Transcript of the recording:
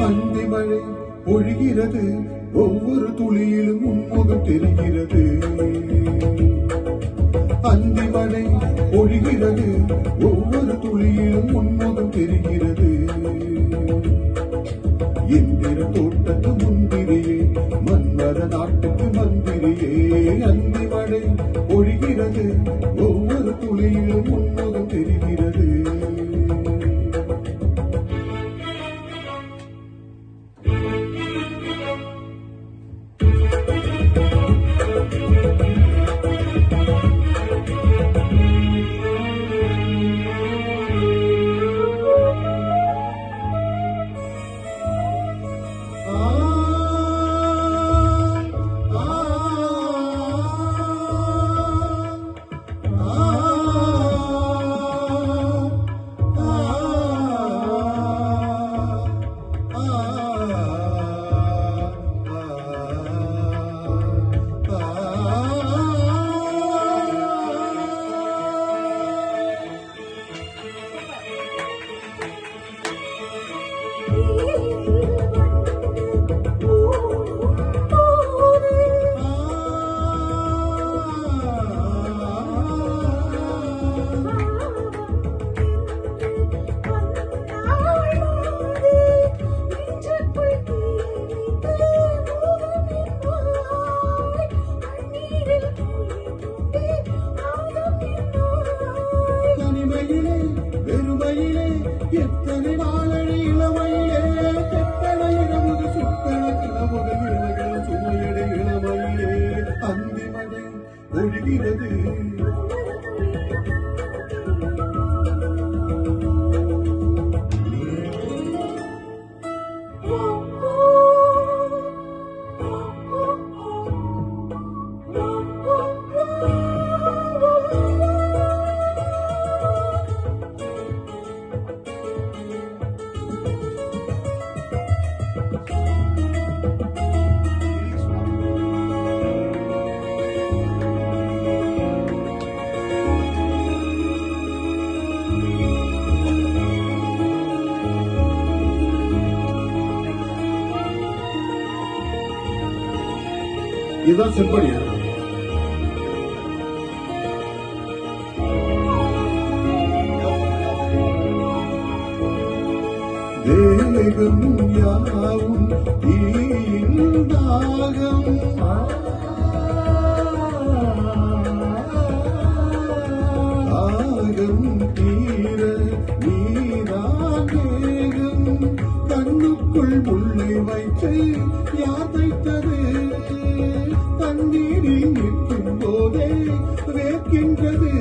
அந்தி மழை பொழிகிறது, ஒவ்வொரு துளியிலும் உன்முகம் தெரிகிறது. அந்தி மழை பொழிகிறது, ஒவ்வொரு துளியிலும் உன்முகம் தெரிகிறது. இந்திர தோட்டத்து முந்திரியே, மன்மத நாட்டுக்கு மந்திரியே. அந்தி மழை பொழிகிறது, ஒவ்வொரு துளியிலும் உன்முகம் தெரிகிறது. எத்தனை நாளை இளமையிலே, எத்தனை இரவுது சுத்தன கிளவுகள் இளமைகள் சுமையடை இளமையிலே. அந்தி மழை ஒழுகிறது, இதுதான் செம்படியா? தேகம் யாவும் தாகம், தாகம் தீர நீதான் தேகம். கண்ணுக்குள் முள்ளை வைத்து யார் தைத்தது? தண்ணீரில் நிற்கும் போதே வேர்க்கின்றது.